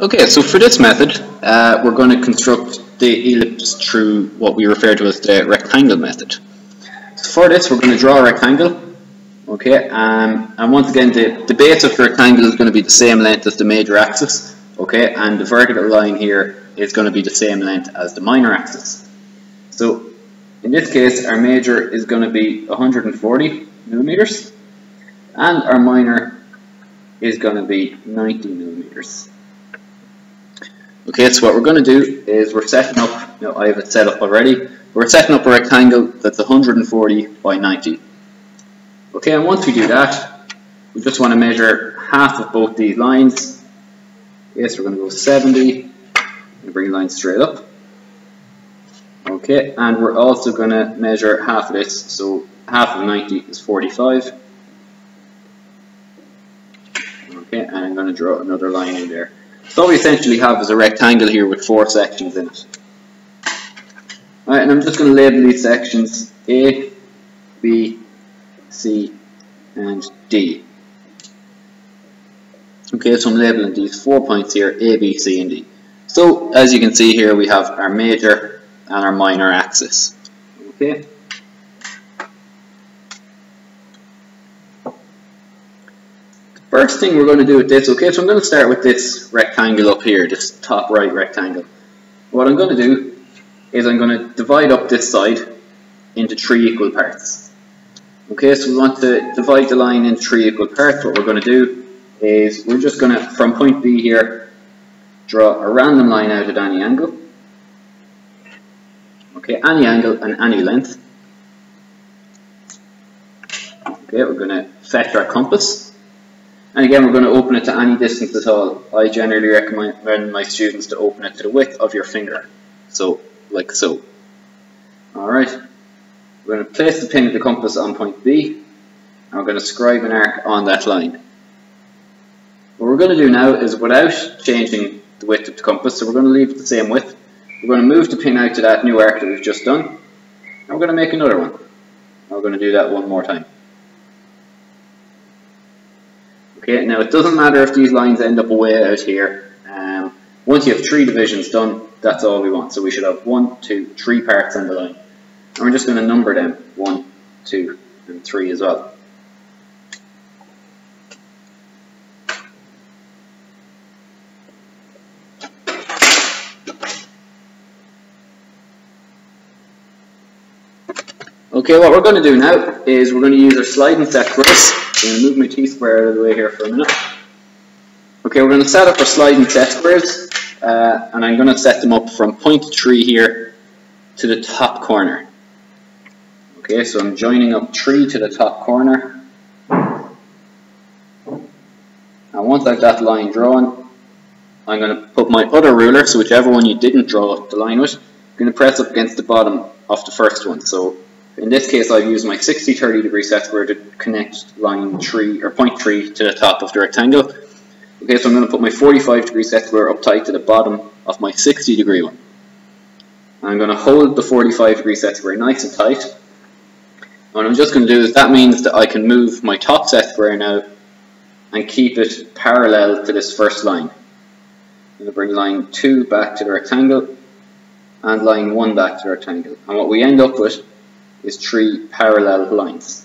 Okay, so for this method, we're going to construct the ellipse through what we refer to as the rectangle method. So for this, we're going to draw a rectangle. Okay, and once again, the base of the rectangle is going to be the same length as the major axis. Okay, and the vertical line here is going to be the same length as the minor axis. So in this case, our major is going to be 140 millimeters, and our minor is going to be 90 millimeters. Okay, so what we're going to do is we're setting up, I have it set up already, we're setting up a rectangle that's 140 by 90. Okay, and once we do that, we just want to measure half of both these lines. Yes, we're going to go 70 and bring the line straight up. Okay, and we're also going to measure half of this, so half of 90 is 45. Okay, and I'm going to draw another line in there. So what we essentially have is a rectangle here with 4 sections in it. Alright, and I'm just going to label these sections A, B, C, and D. Okay, so I'm labeling these 4 points here, A, B, C, and D. So, as you can see here, we have our major and our minor axis. Okay. First thing we're going to do with this, okay, so I'm going to start with this rectangle up here, this top right rectangle. What I'm going to do is I'm going to divide up this side into 3 equal parts. Okay, so we want to divide the line into 3 equal parts. What we're going to do is we're just going to, from point B here, draw a random line out at any angle. Okay, any angle and any length. Okay, we're going to fetch our compass. And again, we're going to open it to any distance at all. I generally recommend my students to open it to the width of your finger. So, like so. Alright. We're going to place the pin of the compass on point B. And we're going to scribe an arc on that line. What we're going to do now is, without changing the width of the compass, so we're going to leave it the same width. We're going to move the pin out to that new arc that we've just done. And we're going to make another one. And we're going to do that one more time. Okay, now it doesn't matter if these lines end up way out here. Once you have 3 divisions done, that's all we want. So we should have 1, 2, 3 parts on the line. And we're just going to number them 1, 2, and 3 as well. Okay, what we're going to do now is we're going to use our sliding set squares. I'm going to move my T-square out of the way here for a minute. Okay, we're going to set up our sliding set squares, and I'm going to set them up from point 3 here to the top corner. Okay, so I'm joining up 3 to the top corner. And once I've that line drawn, I'm going to put my other ruler, so whichever one you didn't draw the line with, I'm going to press up against the bottom of the first one. So in this case, I've used my 60-30 degree set square to connect line 3 or point 3 to the top of the rectangle. Okay, so I'm going to put my 45 degree set square up tight to the bottom of my 60 degree one. I'm going to hold the 45 degree set square nice and tight. And what I'm just going to do is, that means that I can move my top set square now and keep it parallel to this first line. I'm going to bring line 2 back to the rectangle and line 1 back to the rectangle. And what we end up with is 3 parallel lines.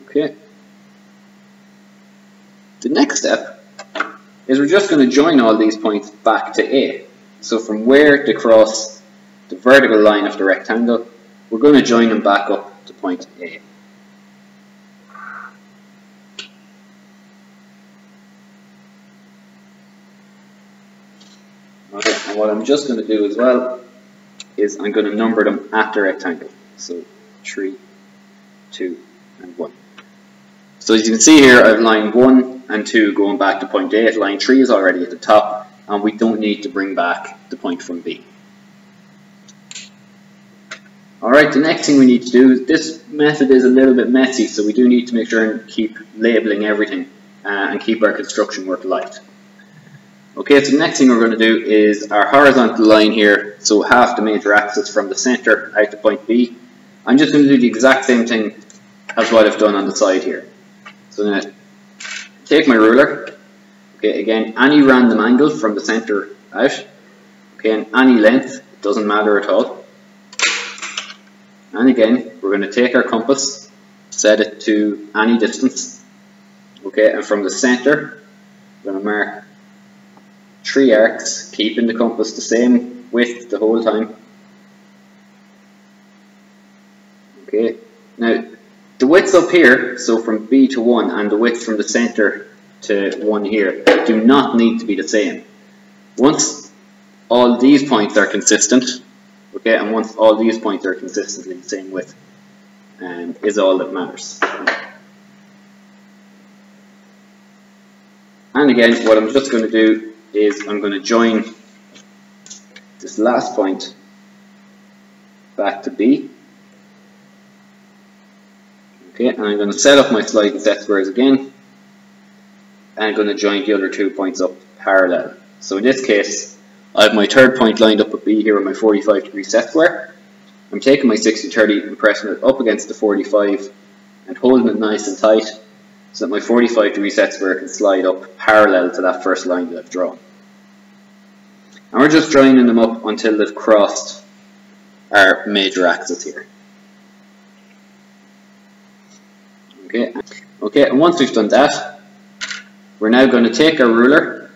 Okay. The next step is we're just going to join all these points back to A. So from where they cross the vertical line of the rectangle, we're going to join them back up to point A. Alright, and what I'm just going to do as well is I'm going to number them at the rectangle. So 3, 2, and 1. So as you can see here, I have line 1 and 2 going back to point A. Line 3 is already at the top, and we don't need to bring back the point from B. Alright, the next thing we need to do, this method is a little bit messy, so we do need to make sure and keep labeling everything and keep our construction work light. Okay, so the next thing we're going to do is our horizontal line here, so half the major axis from the center out to point B. I'm just going to do the exact same thing as what I've done on the side here. So I'm going to take my ruler, Okay, again, any random angle from the center out. Okay, and any length, it doesn't matter at all. And again, we're going to take our compass, set it to any distance. Okay, and from the center, we're going to mark 3 arcs, keeping the compass the same width the whole time. Okay, now the widths up here, so from B to 1, and the width from the center to 1 here, do not need to be the same. Once all these points are consistent, okay, and once all these points are consistently the same width, is all that matters. And again, what I'm just going to do is I'm going to join this last point back to B. Okay, and I'm going to set up my sliding set squares again, and I'm going to join the other 2 points up parallel. So in this case, I have my third point lined up with B here with my 45-degree set square. I'm taking my 60-30 and pressing it up against the 45 and holding it nice and tight so that my 45-degree set square can slide up parallel to that first line that I've drawn. And we're just joining them up until they've crossed our major axis here. Okay, and once we've done that, we're now going to take our ruler.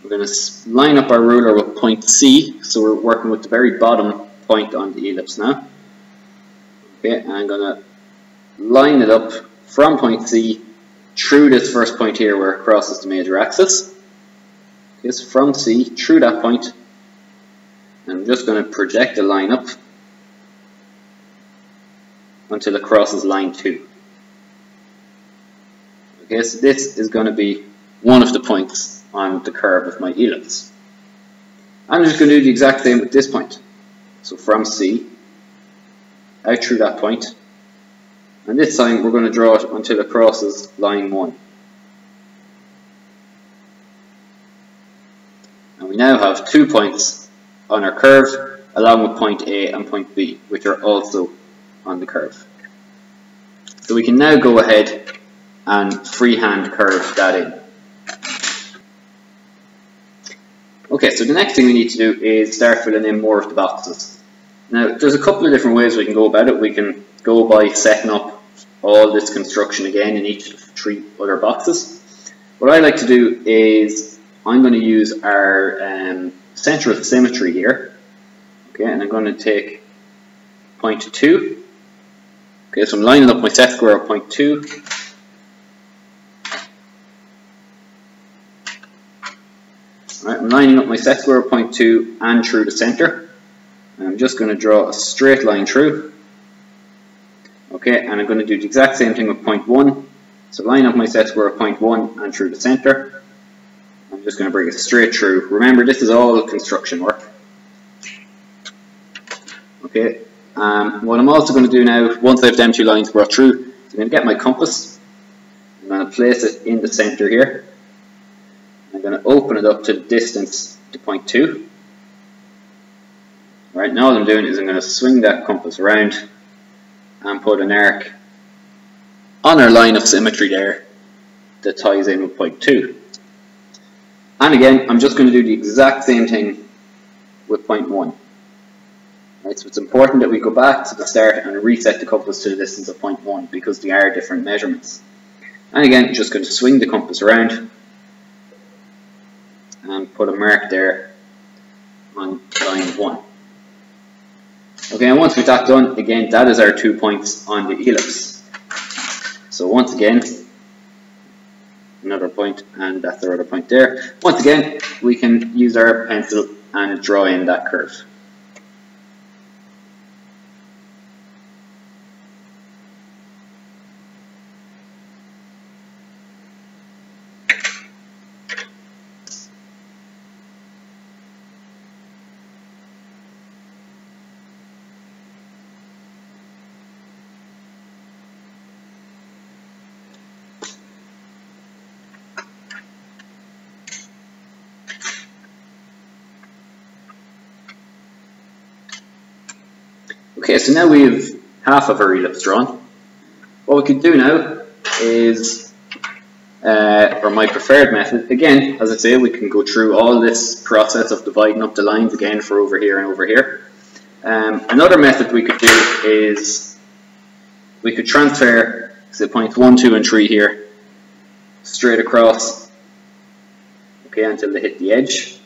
We're going to line up our ruler with point C, so we're working with the very bottom point on the ellipse now. Okay, and I'm going to line it up from point C through this first point here where it crosses the major axis. Okay, so from C through that point, and I'm just going to project a line up until it crosses line 2. Okay, so this is going to be one of the points on the curve of my ellipse. I'm just going to do the exact same with this point. So from C, out through that point, and this time we're going to draw it until it crosses line 1. And we now have 2 points on our curve, along with point A and point B, which are also on the curve. So we can now go ahead and freehand curve that in. Okay, so the next thing we need to do is start filling in more of the boxes. Now, there's a couple of different ways we can go about it. We can go by setting up all this construction again in each of the 3 other boxes. What I like to do is I'm going to use our center of symmetry here. Okay, and I'm going to take point 2. Okay, so I'm lining up my set square at point 2. Right, I'm lining up my set square at point 2 and through the center. And I'm just going to draw a straight line through. Okay, and I'm going to do the exact same thing with point 1. So line up my set square at point 1 and through the center. I'm just going to bring it straight through. Remember, this is all construction work. Okay, what I'm also going to do now, once I have them 2 lines brought through, is I'm going to get my compass. I'm going to place it in the center here. I'm going to open it up to the distance to point 2. Right, now all I'm doing is I'm going to swing that compass around and put an arc on our line of symmetry there that ties in with point 2. And again, I'm just going to do the exact same thing with point 1. Right, so it's important that we go back to the start and reset the compass to the distance of point 1 because they are different measurements. And again, just going to swing the compass around and put a mark there on line 1. Okay, and once we've that done, again, that is our 2 points on the ellipse. So once again, another point, and that's our other point there. Once again, we can use our pencil and draw in that curve. Okay, so now we have half of our ellipse drawn. What we could do now is or my preferred method. Again, as I say, we can go through all this process of dividing up the lines again for over here and over here. Another method we could do is we could transfer, say, points 1, 2 and 3 here straight across, okay, until they hit the edge.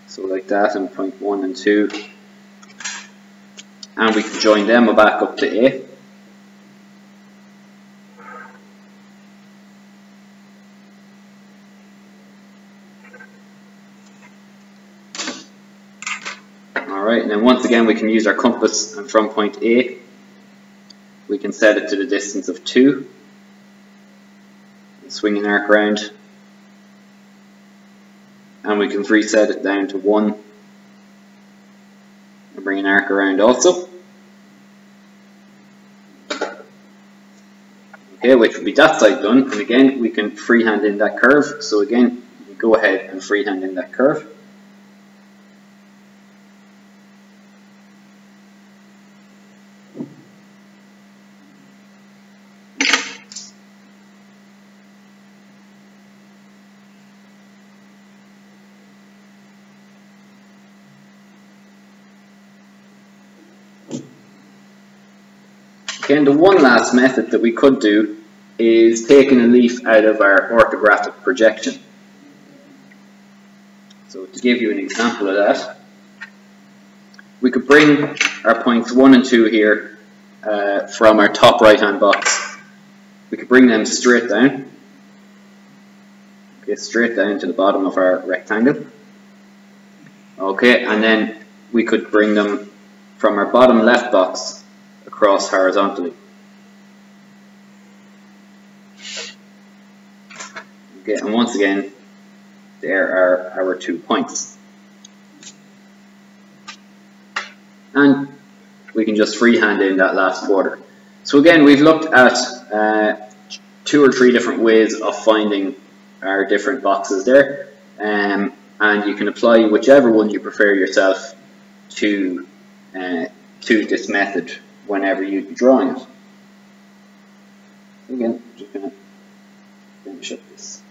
So like that, and point 1 and 2, and we can join them back up to A. Alright, and then once again we can use our compass, and from point A we can set it to the distance of 2, and swing an arc around, and we can reset it down to 1 and bring an arc around also. Okay, which would be that side done, and again we can freehand in that curve. So again, you go ahead and freehand in that curve. Again, the one last method that we could do is taking a leaf out of our orthographic projection. So to give you an example of that, we could bring our points 1 and 2 here from our top right hand box. We could bring them straight down, okay, straight down to the bottom of our rectangle. Okay, and then we could bring them from our bottom left box across horizontally. Okay, and once again, there are our 2 points. And we can just freehand in that last quarter. So again, we've looked at 2 or 3 different ways of finding our different boxes there, and you can apply whichever one you prefer yourself to this method whenever you'd be drawing it. Again, I'm just going to finish up this.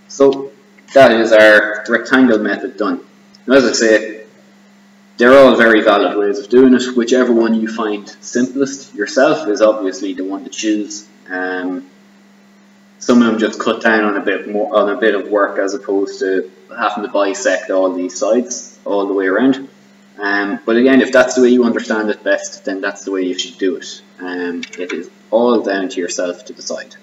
So that is our rectangle method done. Now, as I say, they're all very valid ways of doing it. Whichever one you find simplest yourself is obviously the one to choose. Some of them just cut down on a bit of work, as opposed to having to bisect all these sides all the way around. But again, if that's the way you understand it best, then that's the way you should do it. It is all down to yourself to decide.